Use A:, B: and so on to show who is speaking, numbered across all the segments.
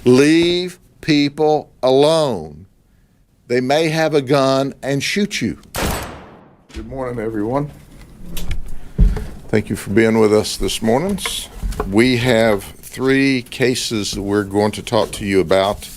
A: Leave people alone. They may have a gun and shoot you. Good morning, everyone. Thank you for being with us this morning. We have 3 cases that we're going to talk to you about.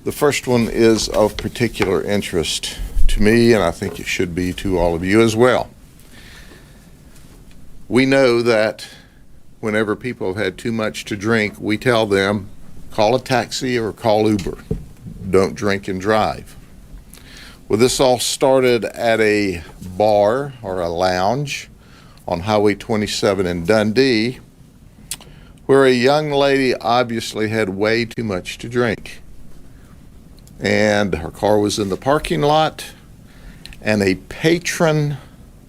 A: The first one is of particular interest to me, and I think it should be to all of you as well. We know that whenever people have had too much to drink, we tell them, call a taxi or call Uber. Don't drink and drive. Well, this all started at a bar or a lounge on Highway 27 in Dundee, where a young lady obviously had way too much to drink. And her car was in the parking lot, and a patron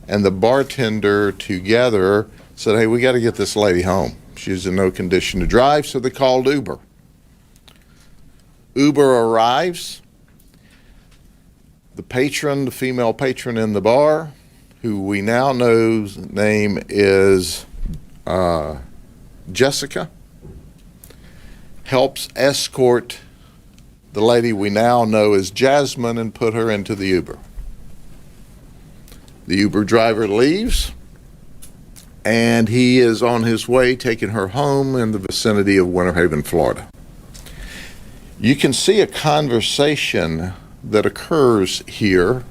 A: and the bartender together said, hey, we got to get this lady home. She's in no condition to drive, so they called Uber. Uber arrives. The patron, the female patron in the bar, who we now know's name is Jessica, helps escort the lady we now know as Jasmine and put her into the Uber. The Uber driver leaves, and he is on his way taking her home in the vicinity of Winter Haven, Florida. You can see a conversation that occurs here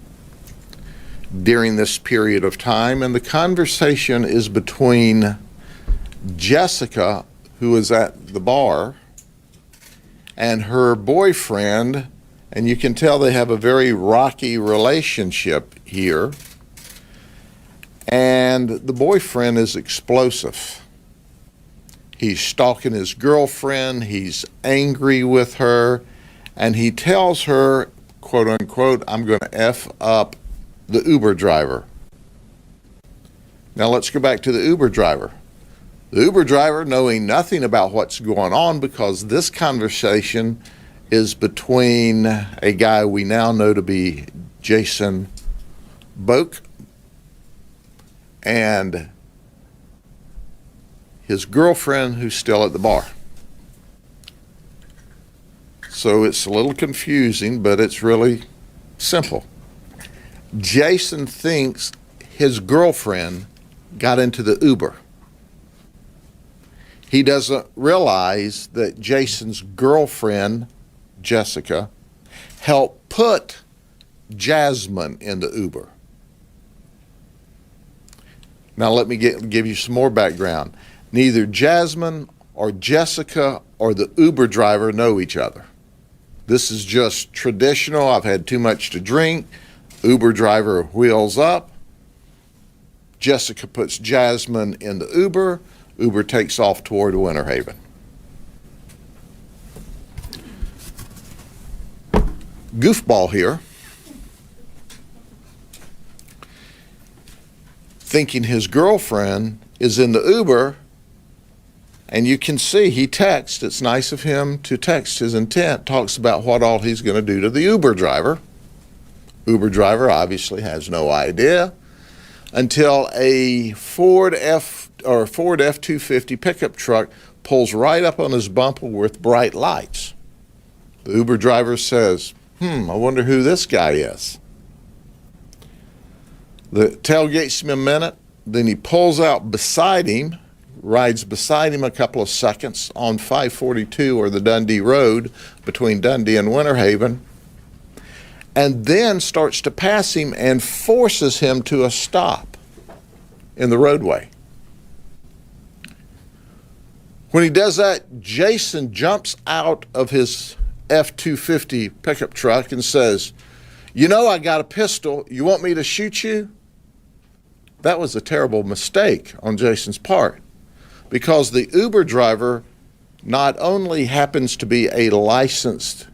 A: during this period of time, and the conversation is between Jessica, who is at the bar, and her boyfriend, and you can tell they have a very rocky relationship here. And the boyfriend is explosive. He's stalking his girlfriend, he's angry with her, and he tells her, quote unquote, I'm going to F up the Uber driver. Now let's go back to the Uber driver. The Uber driver, knowing nothing about what's going on, because this conversation is between a guy we now know to be 𝗯𝘂𝗶𝗶𝗵𝘁 and his girlfriend, who's still at the bar. So it's a little confusing, but it's really simple. Jason thinks his girlfriend got into the Uber. He doesn't realize that Jason's girlfriend, Jessica, helped put Jasmine in the Uber. Now let me give you some more background. Neither Jasmine or Jessica or the Uber driver know each other. This is just traditional. I've had too much to drink. Uber driver wheels up. Jessica puts Jasmine in the Uber. Uber takes off toward Winter Haven. Goofball here, thinking his girlfriend is in the Uber, and you can see he texts. It's nice of him to text. His intent talks about what all he's going to do to the Uber driver. Uber driver obviously has no idea until a Ford F-250 pickup truck pulls right up on his bumper with bright lights. The Uber driver says, I wonder who this guy is. The tailgates him a minute, then he pulls out beside him, rides beside him a couple of seconds on 542 or the Dundee Road between Dundee and Winter Haven, and then starts to pass him and forces him to a stop in the roadway. When he does that, Jason jumps out of his F-250 pickup truck and says, you know, I got a pistol. You want me to shoot you? That was a terrible mistake on Jason's part, because the Uber driver not only happens to be a licensed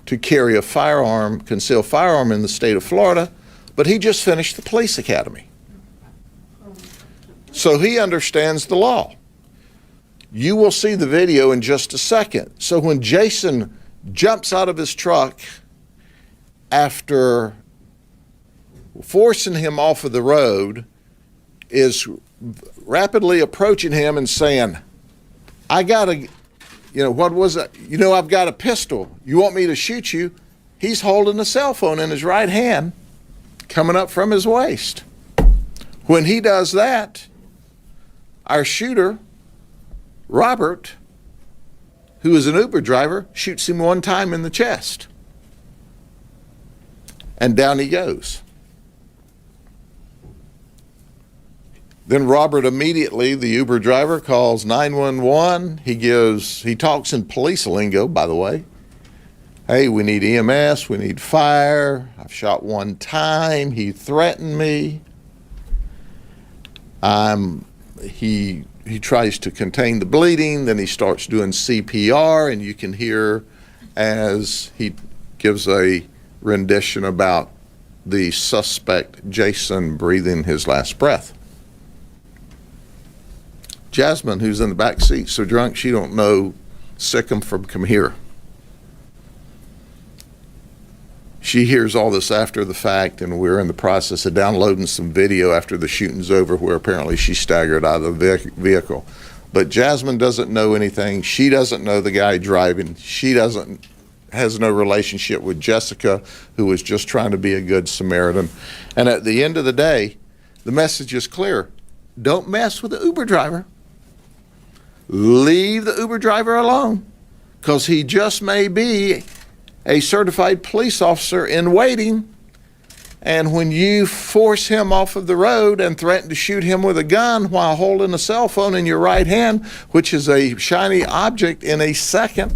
A: to carry a firearm, concealed firearm in the state of Florida, but he just finished the police academy. So he understands the law. You will see the video in just a second. So when Jason jumps out of his truck after forcing him off of the road, is rapidly approaching him and saying, I gotta what was that? I've got a pistol. You want me to shoot you? He's holding a cell phone in his right hand coming up from his waist. When he does that, our shooter, Robert, who is an Uber driver, shoots him one time in the chest. And down he goes. Then Robert immediately, the Uber driver, calls 911. He talks in police lingo, by the way. Hey, we need EMS, we need fire. I've shot one time. He threatened me. He tries to contain the bleeding. Then he starts doing CPR, and you can hear as he gives a rendition about the suspect, Jason, breathing his last breath. Jasmine, who's in the back seat, so drunk she don't know 𝗯𝗃𝗀𝗵𝘁 from 𝗯𝗃𝗃𝗀𝗃. She hears all this after the fact, and we're in the process of downloading some video after the shooting's over where apparently she staggered out of the vehicle. But Jasmine doesn't know anything. She doesn't know the guy driving. She has no relationship with Jessica, who was just trying to be a good Samaritan. And at the end of the day, the message is clear. Don't mess with the Uber driver. Leave the Uber driver alone, because he just may be a certified police officer in waiting, and when you force him off of the road and threaten to shoot him with a gun while holding a cell phone in your right hand, which is a shiny object, in a second,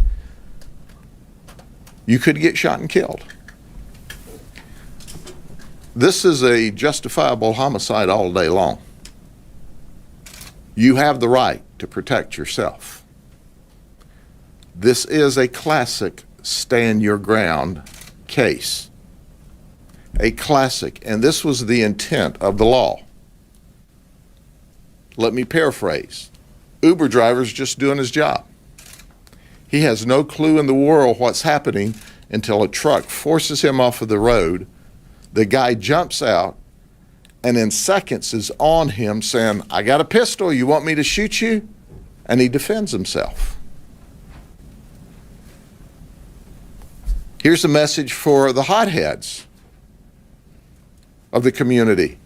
A: you could get shot and killed. This is a justifiable homicide all day long. You have the right to protect yourself. This is a classic stand your ground case. A classic, and this was the intent of the law. Let me paraphrase. Uber driver's just doing his job. He has no clue in the world what's happening until a truck forces him off of the road. The guy jumps out and in seconds is on him saying, I got a pistol, you want me to shoot you? And he defends himself. Here's a message for the hotheads of the community.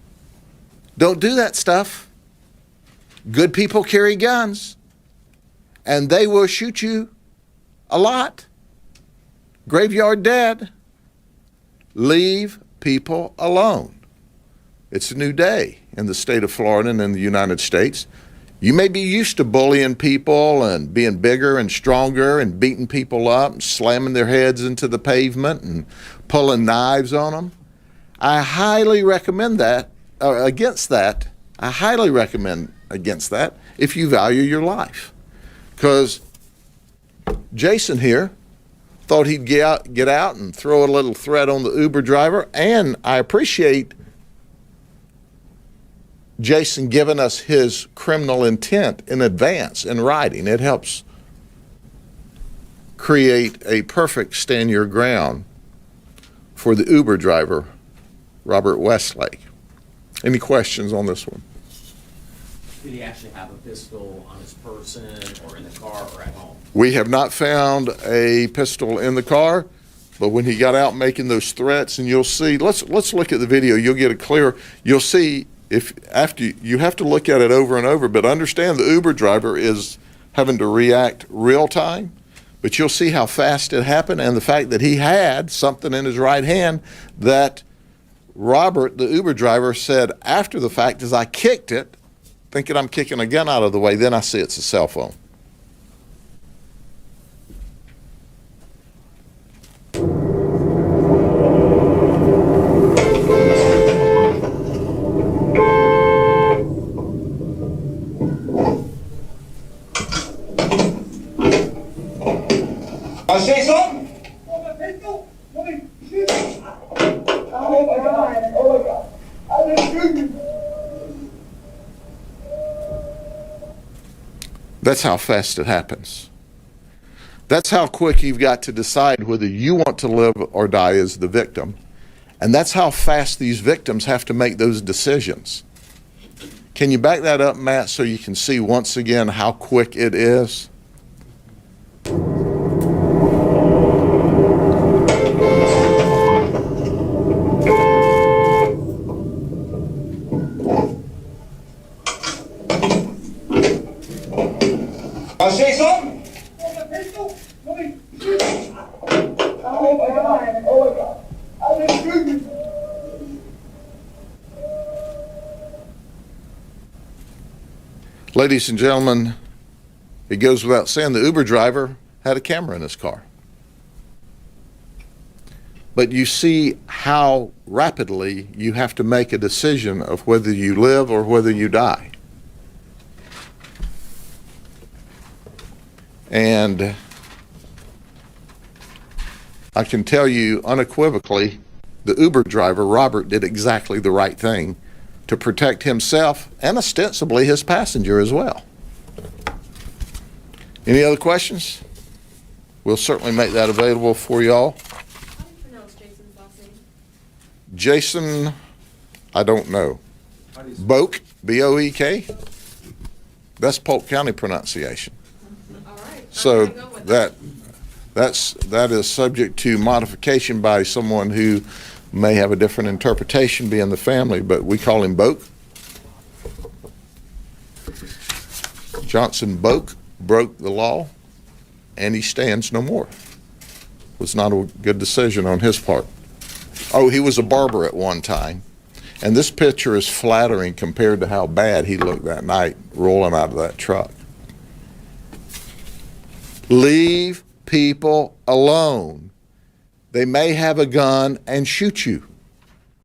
A: Don't do that stuff. Good people carry guns, and they will shoot you a lot. Graveyard dead. Leave people alone. It's a new day in the state of Florida and in the United States. You may be used to bullying people and being bigger and stronger and beating people up and slamming their heads into the pavement and pulling knives on them. I highly recommend against that if you value your life. Because Jason here thought he'd get out and throw a little threat on the Uber driver, and I appreciate Jason giving us his criminal intent in advance in writing. It helps create a perfect stand your ground for the Uber driver, Robert Westlake. Any questions on this one?
B: Did he actually have a pistol on his person or in the car or at home?
A: We have not found a pistol in the car, but when he got out making those threats, and you'll see, let's look at the video, you'll get a clear, you'll see. If after you have to look at it over and over, but understand the Uber driver is having to react real time, but you'll see how fast it happened, and the fact that he had something in his right hand that Robert, the Uber driver, said after the fact, as I kicked it, thinking I'm kicking a gun out of the way, then I see it's a cell phone.
C: I say something? Oh my God. Oh my God. I didn't shoot you.
A: That's how fast it happens. That's how quick you've got to decide whether you want to live or die as the victim. And that's how fast these victims have to make those decisions. Can you back that up, Matt, so you can see once again how quick it is?
C: pistol? Let me shoot you. Oh my God. Oh my God. I didn't shoot you.
A: Ladies and gentlemen, it goes without saying the Uber driver had a camera in his car. But you see how rapidly you have to make a decision of whether you live or whether you die. And I can tell you unequivocally, the Uber driver, Robert, did exactly the right thing to protect himself and ostensibly his passenger as well. Any other questions? We'll certainly make that available for y'all.
D: How do you pronounce Jason's last name?
A: Jason, I don't know. 𝗶𝗏𝗏, B-O-E-K. That's Polk County pronunciation.
D: All right.
A: So
D: I'm gonna go with
A: that is subject to modification by someone who may have a different interpretation being the family, but we call him 𝗏𝗏𝗏. Johnson 𝗏𝗏𝗏 broke the law and he stands no more. Was not a good decision on his part. Oh, he was a barber at one time. And this picture is flattering compared to how bad he looked that night rolling out of that truck. Leave people alone. They may have a gun and shoot you.